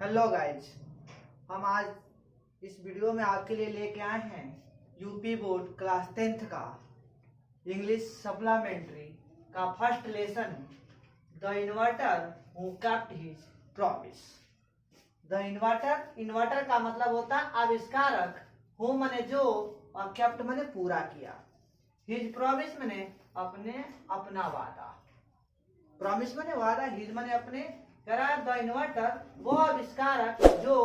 Hello guys, हम आज इस वीडियो में आपके लिए लेके आए हैं यूपी बोर्ड क्लास 10th का इंग्लिश सप्लीमेंट्री का first lesson the inverter who kept his promise. The inverter का मतलब होता है आविष्कारक, हु मने जो और केप्ट मने पूरा किया, हिज प्रॉमिस मने अपना वादा, प्रॉमिस मने वादा, हिज मने अपने, द इन्वर्टर वो आविष्कारक जो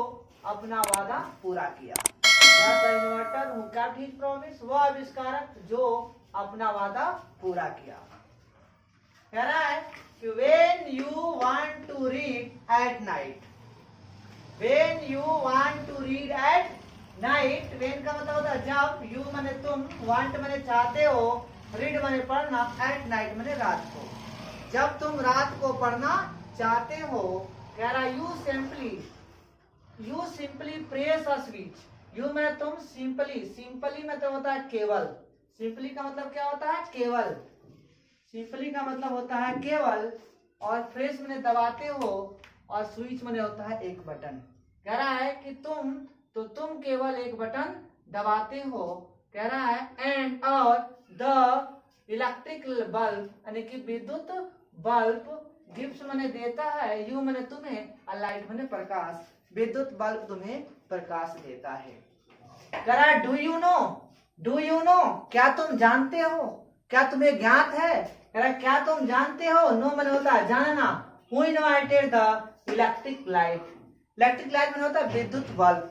अपना वादा पूरा किया। The inverter who kept his promise, वो आविष्कारक जो अपना वादा पूरा किया। कह रहा है कि when you want to read at night, when you want to read at night, when का मतलब होता है जब, you मने तुम, want मने चाहते हो, read मने पढ़ना, at night मने रात को, जब तुम रात को पढ़ना चाहते हो। कह रहा you simply press a switch, you में तुम सिंपली मतलब होता है केवल, सिंपली का मतलब क्या होता है केवल, सिंपली का मतलब होता है केवल, और प्रेस में दबाते हो, और स्विच में होता है एक बटन। कह रहा है कि तुम केवल एक बटन दबाते हो। कह रहा है एंड और द इलेक्ट्रिक बल्ब यानी कि विद्युत बल्ब गिफ्ट मने देता है, यू मने तुम्हें, लाइट मने प्रकाश, विद्युत बल्ब तुम्हें प्रकाश देता है। कह रहा डू यू नो क्या तुम जानते हो, क्या तुम्हें ज्ञात है। कह रहा क्या तुम जानते हो, नो मने होता है जानना, who invented the electric light मने होता है विद्युत बल्ब।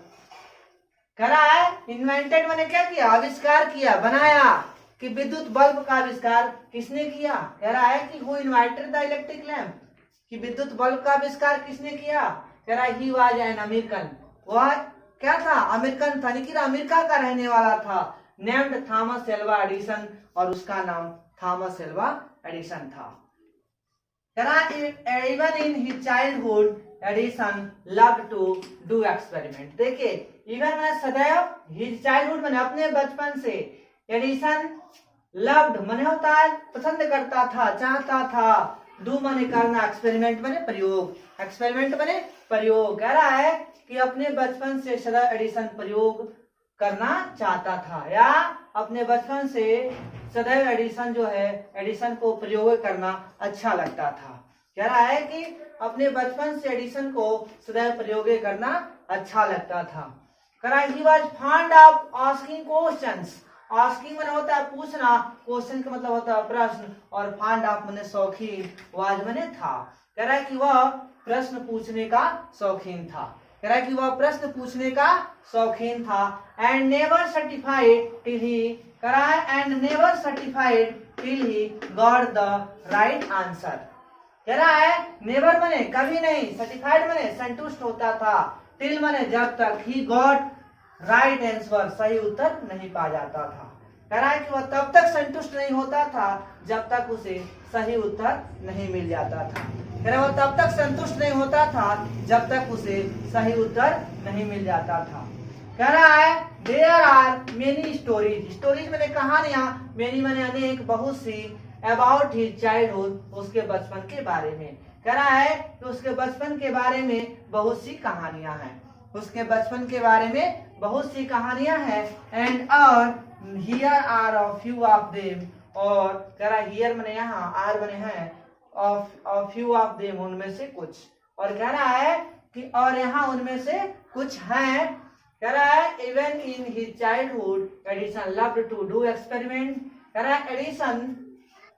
कह रहा है इन्वेंटेड मने क्या किया, आविष्कार किया, बनाया, कि विद्युत बल्ब का आविष्कार किसने किया। कह रहा है कि who invented the electric lamp, कि विद्युत बल्ब का आविष्कार किसने किया। कह रहा है ही वाज एन अमेरिकन, वह क्या था, अमेरिकन था, लेकिन अमेरिका का रहने वाला था, नेम्ड थॉमस एल्वा एडिसन, और उसका नाम थॉमस एल्वा एडिसन था। कह रहा even in his childhood Edison loved to do experiment. देखिए इवन मैं सदैव, हिज चाइल्डहुड मैंने अपने बचपन से, एडिसन लव्ड मने होता है पसंद करता था, चाहता था, डू मने करना, एक्सपेरिमेंट मने प्रयोग, एक्सपेरिमेंट मने प्रयोग। कह रहा है कि अपने बचपन से सदा एडिसन प्रयोग करना चाहता था, या अपने बचपन से सदैव एडिसन जो है, एडिसन को प्रयोग करना अच्छा लगता था। कह रहा है कि अपने बचपन से एडिसन को सदैव प्रयोग करना अच्छा लगता था। कह रहा है he was fond of asking questions, asking मने होता है पूछना, क्वेश्चन का मतलब होता है प्रश्न, और फाइंड ऑफ मने शौकीन, वाज मने था। कह रहा है कि वह प्रश्न पूछने का शौकीन था, कह रहा है कि वह प्रश्न पूछने का शौकीन था। एंड नेवर सर्टिफाइड टिल ही, कह रहा है and never certified till he got the right answer. कह रहा है नेवर मने कभी नहीं, सर्टिफाइड मने संतुष्ट होता था, टिल मने जब तक, ही गॉट राइट आंसर सही उत्तर नहीं पा जाता था। कह रहा है कि वह तब तक संतुष्ट नहीं होता था जब तक उसे सही उत्तर नहीं मिल जाता था। कह रहा है वह तब तक संतुष्ट नहीं होता था जब तक उसे सही उत्तर नहीं मिल जाता था। कह रहा है देयर आर मेनी स्टोरीज मैंने कहानियां, मेनी मैंने अनेक, बहुत सी, अबाउट हिज चाइल्डहुड उसके बचपन के बारे में। कह रहा है कि उसके बचपन के बारे में बहुत सी कहानियां हैं, उसके बचपन के बारे में बहुत सी कहानियां हैं। एंड और here are a few of them, और कह रहा हियर मने यहाँ, आर मने हैं, ऑफ फ्यू ऑफ देम उनमें से कुछ, और कह रहा है कि और यहाँ उनमें से कुछ हैं। कह रहा है even in his childhood Edison loved to do experiment. कह रहा है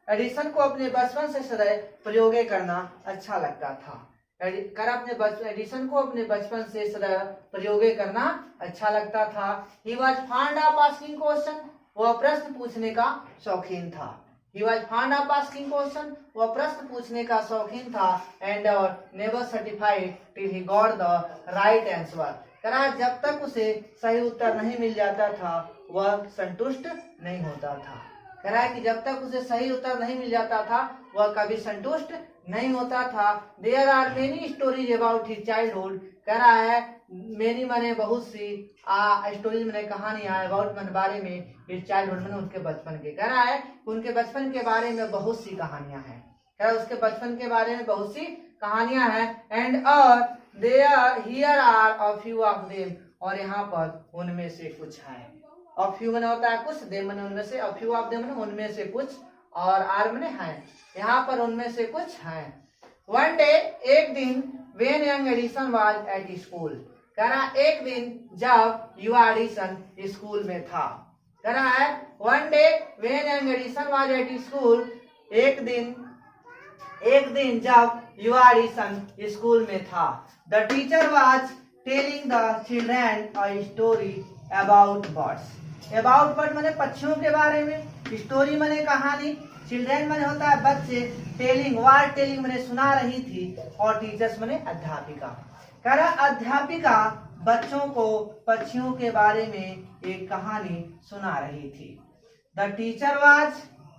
एडिसन को अपने बचपन से सदैव प्रयोग करना अच्छा लगता था। एडिसन को अपने बचपन से सदैव प्रयोग करना अच्छा लगता था। He was fond of asking question, वह प्रश्न पूछने का शौकीन था। He was fond of asking question, वह प्रश्न पूछने का शौकीन था। And never certified till he got the right answer. कह रहा जब तक उसे सही उत्तर नहीं मिल जाता था वह संतुष्ट नहीं होता था। कह रहा है कि जब तक उसे सही उत्तर नहीं मिल जाता था वह कभी संतुष्ट नहीं होता था। There are many stories about his childhood. कह रहा है मेनी मने बहुत सी, स्टोरीज मने कहानियां, अबाउट मन बारे में, हिज चाइल्डहुड मने उसके बचपन के। कह रहा है उनके बचपन के बारे में बहुत सी कहानियां हैं, कह रहा है उसके बचपन के बारे में बहुत सी कहानियां हैं। एंड और here are a few of them, और यहाँ पर उनमें से कुछ हैं। अ फ्यू मैंने होता है कुछ, देम मैंने उनमें से, अ फ्यू ऑफ देम मैंने उनमें से कुछ, और आर मैंने हैं, यहाँ पर उनमें से कुछ हैं। वन डे, एक दिन, when young Edison was at school, कह रहा एक दिन जब युवा एडिसन स्कूल में था। कह रहा है one day when young Edison was at school, एक दिन जब युवा एडिसन स्कूल में था। The teacher was telling the children a story about birds. About bird माने पक्षियों के बारे में, स्टोरी माने कहानी, चिल्ड्रन माने होता है बच्चे, टेलिंग वार टेलिंग माने सुना रही थी, और टीचर्स माने अध्यापिका। कह रहा अध्यापिका बच्चों को पक्षियों के बारे में एक कहानी सुना रही थी। The teacher was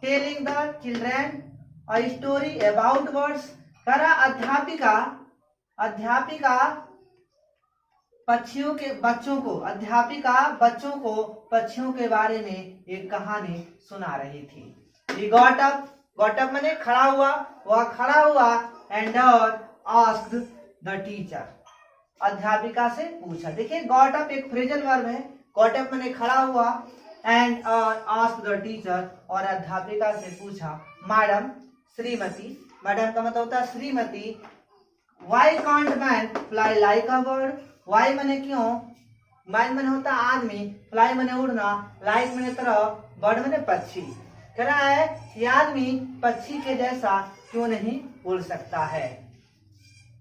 telling the children a story about birds. कह रहा अध्यापिका बच्चों को पक्षियों के बारे में एक कहानी सुना रही थी। He got up माने खड़ा हुआ, वह खड़ा हुआ, and asked the teacher, अध्यापिका से पूछा। देखिए got up एक फ्रेजल वर्ब है, got up माने खड़ा हुआ, and asked the teacher, और अध्यापिका से पूछा, मैडम, श्रीमती, मैडम का मतलब होता है Shrimati, why can't man fly like a bird? why माने क्यों, man माने होता है आदमी, fly माने उड़ना, like माने तरह, bird माने पक्षी। कह रहा है कि आदमी पक्षी के जैसा क्यों नहीं उड़ सकता है।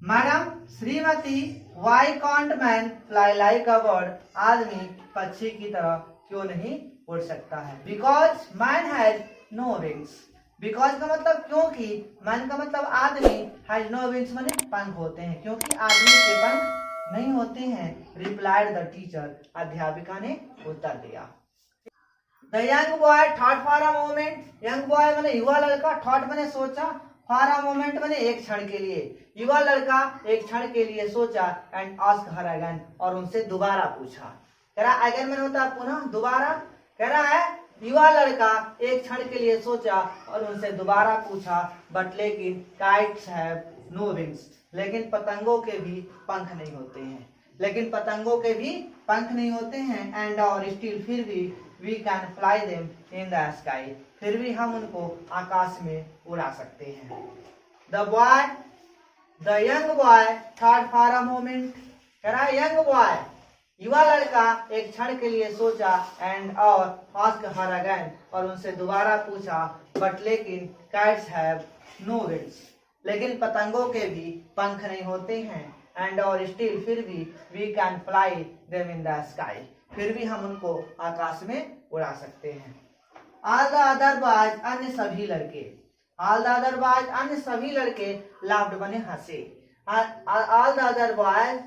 Madam, Shrimati, why can't man fly like a bird? आदमी पक्षी की तरह क्यों नहीं उड़ सकता है। Because man has no wings। Because का मतलब क्योंकि, मैन का मतलब आदमी, हैज नो विंग्स माने पंख होते हैं, क्योंकि आदमी के पंख नहीं होते हैं। रिप्लाइड द टीचर, अध्यापिका ने उत्तर दिया। The young boy thought for a moment. Young boy माने युवा लड़का, थॉट माने सोचा, फॉर अ मोमेंट माने एक क्षण के लिए। युवा लड़का एक क्षण के लिए सोचा, एंड आस्क्ड हर अगेन, और उनसे दोबारा पूछा। कह रहा अगेन माने होता है पुनः, दोबारा। कह रहा है युवा लड़का एक क्षण के लिए सोचा और उनसे दोबारा पूछा, बट लेकिन काइट्स हैव नो विंग्स, लेकिन पतंगों के भी पंख नहीं होते हैं, लेकिन पतंगों के भी पंख नहीं होते हैं। एंड और स्टिल, फिर भी, we can fly them in the sky, फिर भी हम उनको आकाश में उड़ा सकते हैं। The young boy thought for a moment. कह रहा है यंग बॉय, युवा लड़का एक क्षण के लिए सोचा, एंड और आस्क्ड हर अगेन, और उनसे दोबारा पूछा, बट लेकिन काइट्स हैव नो विंग्स, लेकिन पतंगों के भी पंख नहीं होते हैं। एंड और स्टिल, फिर भी, we can fly them in the sky, फिर भी हम उनको आकाश में उड़ा सकते हैं। ऑल द अदर बॉयज, अन्य सभी लड़के, ऑल द अदर बॉयज, अन्य सभी लड़के, लाफ्ड माने हंसे। All the other boys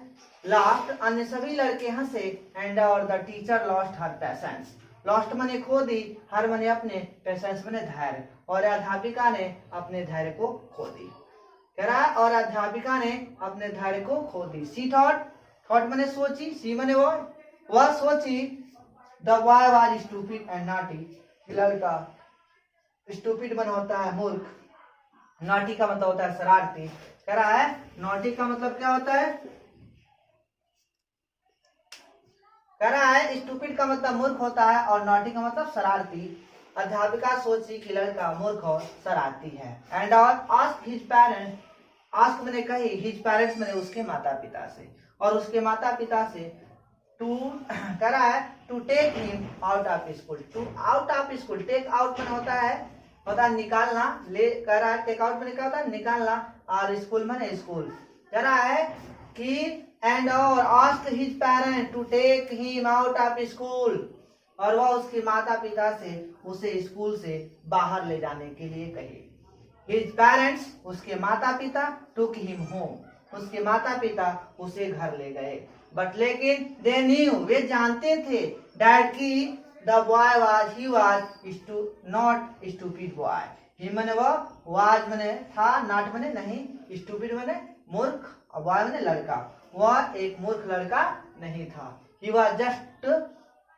laughed, अन्य सभी लड़के हंसे, एंड और the teacher lost her patience. Lost माने खो दी, हर माने अपने, पेशेंस माने धैर्य, और अध्यापिका ने अपने धैर्य को खो दी। कह रहा है और अध्यापिका ने अपने धैर्य को खो दी। सी थॉट, थॉट माने सोची, सी माने वह सोची, the boy was stupid and naughty, लड़का, स्टूपिड माने होता है मूर्ख, नॉटी का मतलब होता है शरारती। कह रहा है नॉटी का मतलब क्या होता है, कह रहा है स्टूपिड का मतलब मूर्ख होता है और नॉटी का मतलब शरारती। अध्यापिका सोची कि लड़का मूर्ख और शरारती है। And ask his parents, ask मैंने कही, हिज पेरेंट्स मैंने उसके माता पिता से, और उसके माता पिता से, टू कह रहा है to take him out of school. To out of school, take out मैंने होता है निकालना, ले, कह रहा है टेक आउट मैंने क्या होता है निकालना, और स्कूल मैंने स्कूल। कह रहा है कि एंड और ask his parent to take him out of school, और वह उसके माता पिता से उसे स्कूल से बाहर ले जाने के लिए कहे। हिज पेरेंट्स, उसके माता पिता, टुक हिम होम, उसके माता पिता उसे घर ले गए। बट लेकिन दे न्यू, वे जानते थे, डैड की the boy was, he was not stupid boy. He माने वह, वाज माने था, नॉट माने नहीं, स्टूपिड माने मूर्ख, और बॉय माने लड़का, वह एक मूर्ख लड़का नहीं था। He was just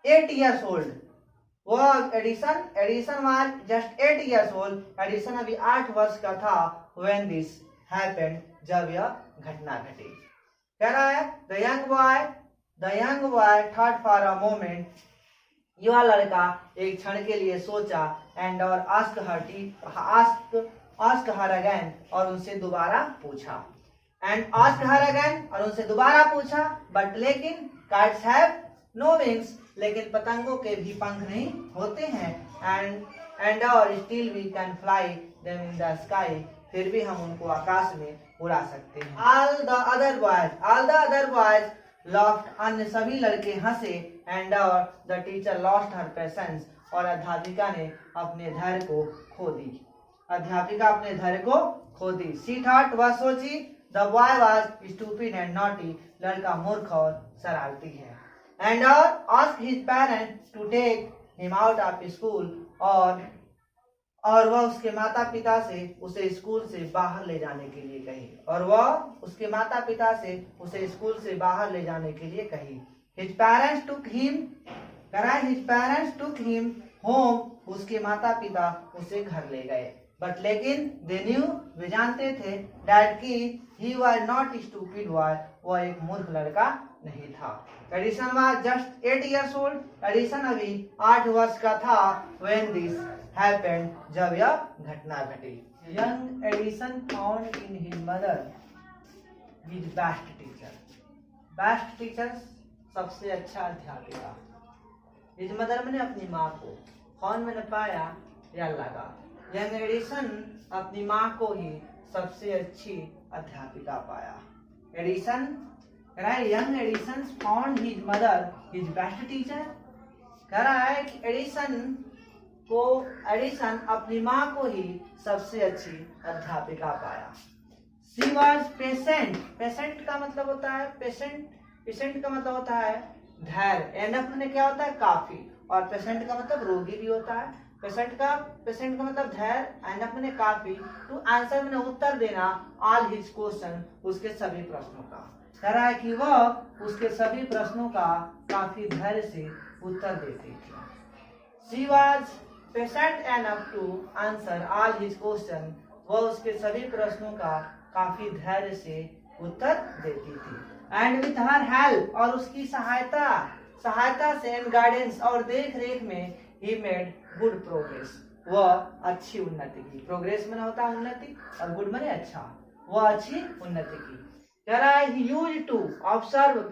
8 years old। वह Edison was just 8 years old। Edison अभी 8 वर्ष का था। व्हेन दिस हैपेंड, जब यह घटना घटी। कह रहा है the young boy thought for a moment, युवा लड़का एक क्षण के लिए सोचा, एंड और आस्क हर अगेन, और उनसे दोबारा पूछा, बट लेकिन काइट्स हैव नो विंग्स, लेकिन पतंगों के भी पंख नहीं होते हैं, एंड और still we can fly them in the sky, फिर भी हम उनको आकाश में उड़ा सकते हैं। All the other boys laughed, अन्य सभी लड़के हंसे, एंड और the teacher lost her patience, और अध्यापिका ने अपने धैर्य को खो दी। शी थॉट, वह सोची, the boy was stupid and naughty, लड़का मूर्ख और शरारती है, एंड और ask his parents to take him out of school, और वह उसके माता पिता से उसे स्कूल से बाहर ले जाने के लिए कही। His parents took him home, उसके माता पिता उसे घर ले गए, बट लेकिन they knew, वे जानते थे, that he was not stupid boy, वह एक मूर्ख लड़का नहीं था। Edison was just 8 years old, Edison अभी 8 वर्ष का था, when this happened, जब यह घटना घटी। Young Edison found in his mother his best teacher, सबसे अच्छा अध्यापिका। His mother मैंने अपनी माँ को, found मैंने पाया या लगा। यंग एडिसन अपनी माँ को ही सबसे अच्छी अध्यापिका पाया। Young Edison found his mother his best teacher, कह रहा है कि एडिसन अपनी माँ को ही सबसे अच्छी अध्यापिका पाया। शी वॉज पेशेंट का मतलब होता है धैर्य, एनफ में क्या होता है काफी, और पेशेंट का मतलब रोगी भी होता है। पेशेंट का मतलब धैर्य, एनफ में काफी, टू आंसर में उत्तर देना, ऑल हिज क्वेश्चन, उसके सभी प्रश्नों का। कह रहा है कि वह उसके सभी प्रश्नों का काफी धैर्य से उत्तर देती थी। She was patient enough to answer all his question, वह उसके सभी प्रश्नों का काफी धैर्य से उत्तर देती थी। एंड विथ हर हेल्प, और उसकी सहायता से, एंड गाइडेंस, और देख रेख में, ही मेड गुड प्रोग्रेस, वह अच्छी उन्नति की। प्रोग्रेस में होता है उन्नति, और गुड माने अच्छा, वह अच्छी उन्नति की। कह रहा है he used to observe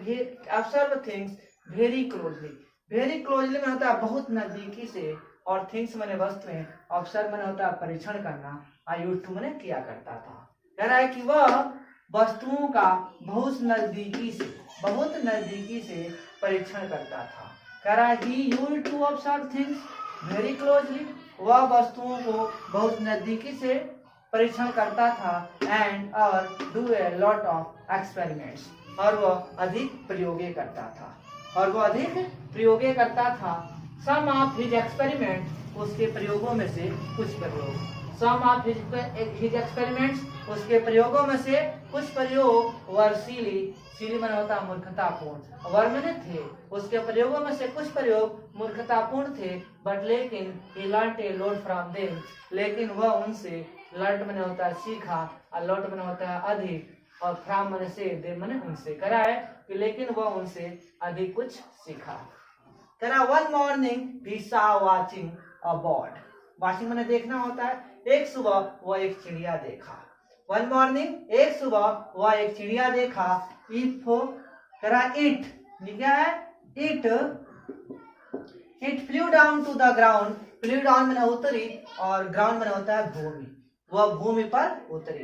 things very closely में होता है बहुत नजदीकी से, और थिंग्स माने वस्तुएं, ऑब्जर्व माने होता है परीक्षण करना, आई यूज्ड टू माने किया करता था। कह रहा है कि वह वस्तुओं का बहुत नजदीकी से परीक्षण करता था। कह रहा है he used to observe things very closely, वह वस्तुओं को बहुत नजदीकी से परीक्षण करता था, एंड और do a lot of experiments, और वह अधिक प्रयोगे करता था। सम ऑफ हिज एक्सपेरिमेंट, उसके प्रयोगों में से कुछ प्रयोग, सम ऑफ हिज एक्सपेरिमेंट्स, उसके प्रयोगों में से कुछ प्रयोग वर सीली मन होता मूर्खतापूर्ण, वर में थे, उसके प्रयोगों में से कुछ प्रयोग मूर्खतापूर्ण थे, बट लेकिन he learnt a lot from them, लेकिन वह उनसे, लर्ट मन होता है सीखा, और लॉट मन होता है अधिक, और फ्रॉम मन से, दे मन उनसे। करा है कि लेकिन वह उनसे अधिक कुछ सीखा। करा one morning he saw watching a bird, watching मैंने देखना होता है। एक सुबह वह एक चिड़िया देखा। वन मॉर्निंग, एक सुबह वह एक चिड़िया देखा। इट क्या है? It flew down to the ground, flew down मैंने उतरी, और ग्राउंड मैंने होता है भूमि, वह भूमि पर उतरी।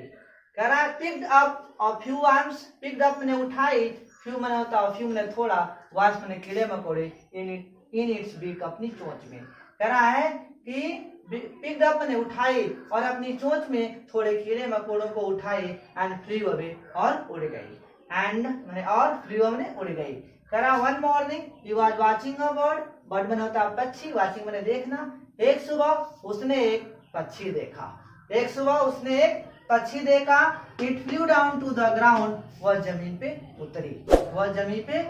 कह रहा है picked up a few worms, picked up मैंने उठाई, फ्यू मैंने होता है फ्यू मैंने थोड़ा, वर्म्स मैंने कीड़े मकोड़े, इन इट्स बीक अपनी चोंच में। कह रहा है कि पिक्ड अप मैंने उठाई, और अपनी चोंच में थोड़े कीड़े मकोड़ों को उठाई, एंड फ्लू अवे, और उड़ गई, एंड मैंने और फ्लू मैंने उड़ गई। कह रहा one morning he was watching a bird, bird मैंने होता है पक्षी, वाचिंग मैंने देखना। एक सुबह उसने एक पक्षी देखा, एक सुबह उसने एक पक्षी देखा। It flew down to the ground, वह जमीन पे उतरी, वह जमीन पे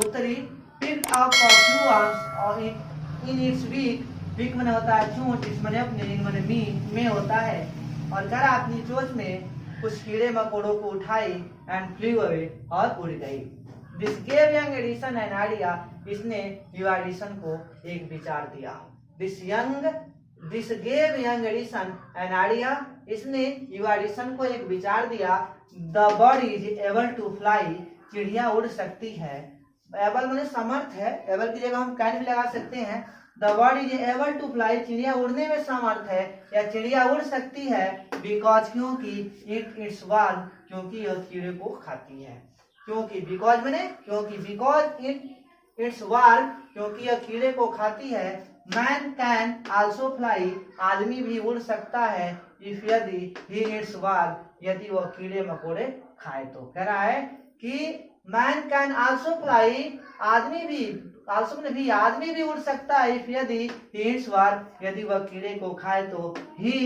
उतरी। Picked up a few worms और इन इट्स बीक, बीक मैंने होता है चोंच, इस मैंने अपने, इन मैंने में होता है, और करा अपनी चोंच में कुछ कीड़े मकोड़ों को उठाई एंड फ्लू अवे और उड़ गई। This gave young Edison an idea, इसने युवा एडिसन को एक विचार दिया। This gave young Edison an idea, इसने युवा एडिसन को एक विचार दिया। The bird is able to fly, चिड़िया उड़ सकती है। एबल माने समर्थ है, एबल की जगह हम कैन भी लगा सकते हैं। The bird is able to fly, चिड़िया उड़ने में समर्थ है या चिड़िया उड़ सकती है। बिकॉज, क्योंकि इट्स वर्म, क्योंकि यह कीड़े को खाती है। क्योंकि बिकॉज माने क्योंकि, बिकॉज इट्स वर्म, क्योंकि यह कीड़े को खाती है। मैन कैन आल्सो फ्लाई, आदमी भी उड़ सकता है। इफ यदि ही इट्स वर्म, यदि वह कीड़े मकोड़े खाए तो। कह रहा है कि मैन कैन आल्सो फ्लाई, आदमी भी, आल्सो में भी, आदमी भी उड़ सकता है। इफ यदि ही इट्स वर्म, यदि वह कीड़े को खाए तो। ही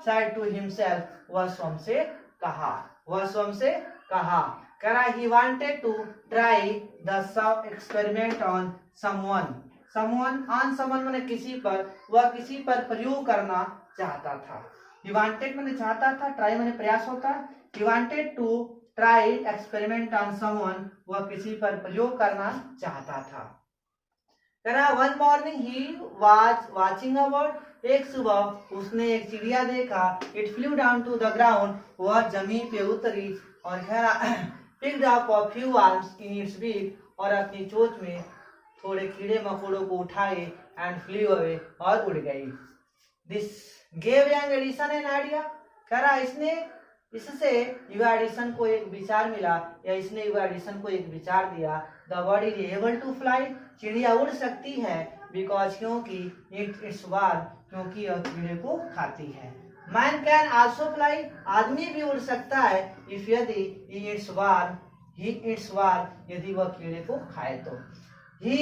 सेड टू हिमसेल्फ, वह स्वयं से कहा, वह स्वयं से कहा। कह रहा है he wanted to try the some experiment on someone, someone on someone माने किसी पर, वह किसी पर प्रयोग करना चाहता था। he wanted माने चाहता था, try माने प्रयास होता है। he wanted to try experiment on someone, वह किसी पर प्रयोग करना चाहता था। कह रहा one morning he was watching a bird, एक सुबह उसने एक चिड़िया देखा। It flew down to the ground, वह जमीन पे उतरी और कह रहा picked up a few worms in its beak, और अपनी चोंच में थोड़े कीड़े मकोड़ों को उठाए and flew away, और उड़ गई। This gave young Edison an idea, कह रहा इससे युवा एडिसन को एक विचार मिला या इसने युवा एडिसन को एक विचार दिया। The bird is able to fly, चिड़िया उड़ सकती है। Because, क्योंकि इट्स वर्म, क्योंकि यह कीड़े को खाती है। मैन कैन आल्सो फ्लाई, आदमी भी उड़ सकता है। इफ यदि ही इट्स वर्म, यदि वह कीड़े को खाए तो। ही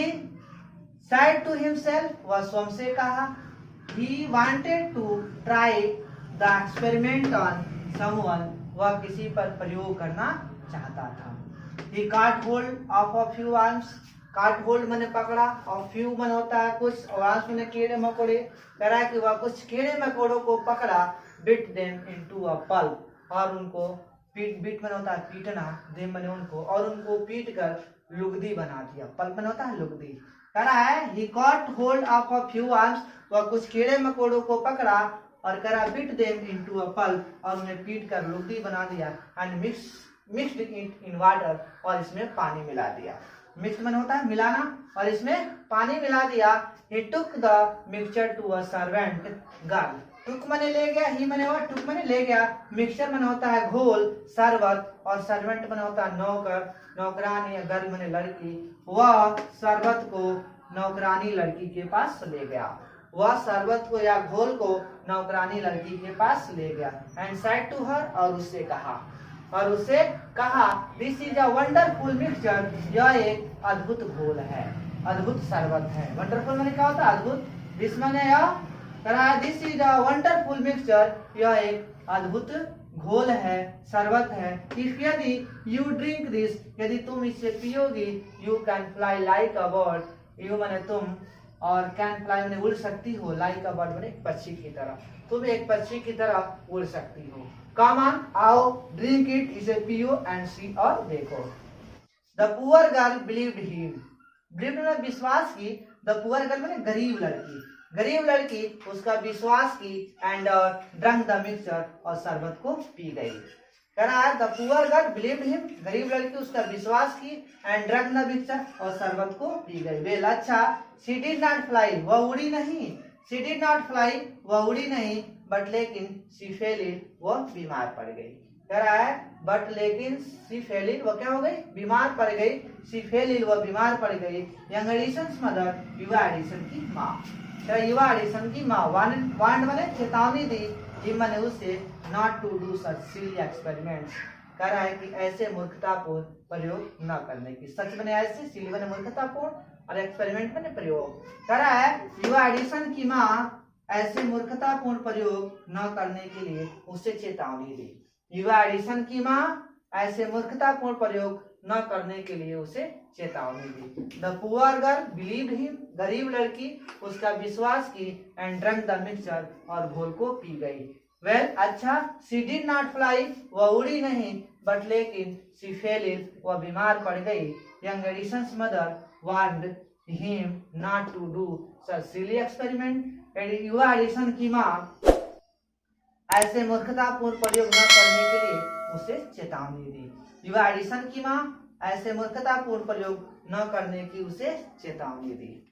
सेड टू हिमसेल्फ, वह स्वयं से कहा। He wanted to try the experiment on someone, वह किसी पर प्रयोग करना चाहता था। He caught hold of a few worms, caught hold मैंने पकड़ा और फ्यू मन होता है कुछ, और मैंने कीड़े मकोड़े। कह रहा है कि वह कुछ कीड़े मकोड़ों को पकड़ा। Bit them into a pulp, और उनको बीट मन होता है पीटना, देम मैंने उनको, और उनको पीट कर लुगदी बना दिया। पल्प मन होता है लुगदी। कह रहा है he caught hold of a few worms, वह कुछ कीड़े मकोड़ों को पकड़ा और कह रहा bit them into a pulp, और उन्हें पीट कर लुगदी बना दिया। And mixed it in water, और इसमें पानी मिला दिया। मिक्स मन होता है मिलाना, और इसमें पानी मिला दिया। He took the mixture to a servant girl, टुक मने ले गया, ही मने हुआ, टुक मने ले गया। मिक्सचर मन होता है घोल, शरबत, और सर्वेंट मन होता है नौकर, नौकरानी, या गर्ल मने लड़की। वह शरबत को नौकरानी लड़की के पास ले गया, वह शरबत को या घोल को नौकरानी लड़की के पास ले गया। एंड सेड टू हर, और उससे कहा this is a wonderful mixture, यह एक अद्भुत घोल है, अद्भुत शरबत है। वंडरफुल माने क्या होता है अद्भुत, दिस माने यह, कहा this is a wonderful mixture, यह एक अद्भुत घोल है, शरबत है। इफ यदि यू ड्रिंक दिस, यदि तुम इसे पियोगी, you can fly like a bird, you माने तुम, और कैन फ्लाई माने उड़ सकती हो, लाइक अ बर्ड माने पक्षी की तरह, तुम एक पक्षी की तरह उड़ सकती हो। कम ऑन, आओ, ड्रिंक इट, इसे पियो एंड सी, और देखो। The poor girl believed him, believed ने विश्वास की। द पुअर गर्ल माने गरीब लड़की, गरीब लड़की उसका विश्वास की। एंड ड्रंक द मिक्सचर, और शरबत को पी गई। कह रहा है the poor girl believed him, गरीब लड़की उसका विश्वास की। एंड ड्रंक द मिक्सचर, और शरबत को पी गई। वेल, अच्छा। शी डिड नॉट फ्लाई, वह उड़ी नहीं। शी डिड नॉट फ्लाई, वह उड़ी नहीं। बट लेकिन शी फेल इल, वह बीमार पड़ गई। कह रहा है बट लेकिन शी फेल इल, वह क्या हो गई, बीमार पड़ गई। शी फेल इल, वह बीमार पड़ गई। यंग एडिसन मदर, युवा एडिसन की माँ, युवा एडिसन की माँ वांड माने चेतावनी दी, हिम माने उसे, not to do such silly experiments, कह रहा है कि ऐसे मूर्खतापूर्ण प्रयोग न करने की। सच माने ऐसे, सिली माने मूर्खतापूर्ण, और एक्सपेरिमेंट माने प्रयोग। कह रहा है युवा एडिसन की माँ ऐसे मूर्खतापूर्ण प्रयोग न करने के लिए उसे चेतावनी दी। युवा एडिसन की माँ ऐसे मूर्खतापूर्ण प्रयोग न करने के लिए उसे चेतावनी दी। The poor girl believed him, गरीब लड़की उसका विश्वास की। एंड ड्रंक द मिक्सचर, और घोल को पी गई। वेल अच्छा, शी डिड नॉट फ्लाई, वह उड़ी नहीं, बट लेकिन शी फेल इल, वह बीमार पड़ गई। Young Edison's mother warned him not to do such silly experiment. युवा एडिसन की माँ ऐसे मूर्खतापूर्ण प्रयोग न करने के लिए उसे चेतावनी दी। युवा एडिसन की माँ ऐसे मूर्खतापूर्ण प्रयोग न करने की उसे चेतावनी दी।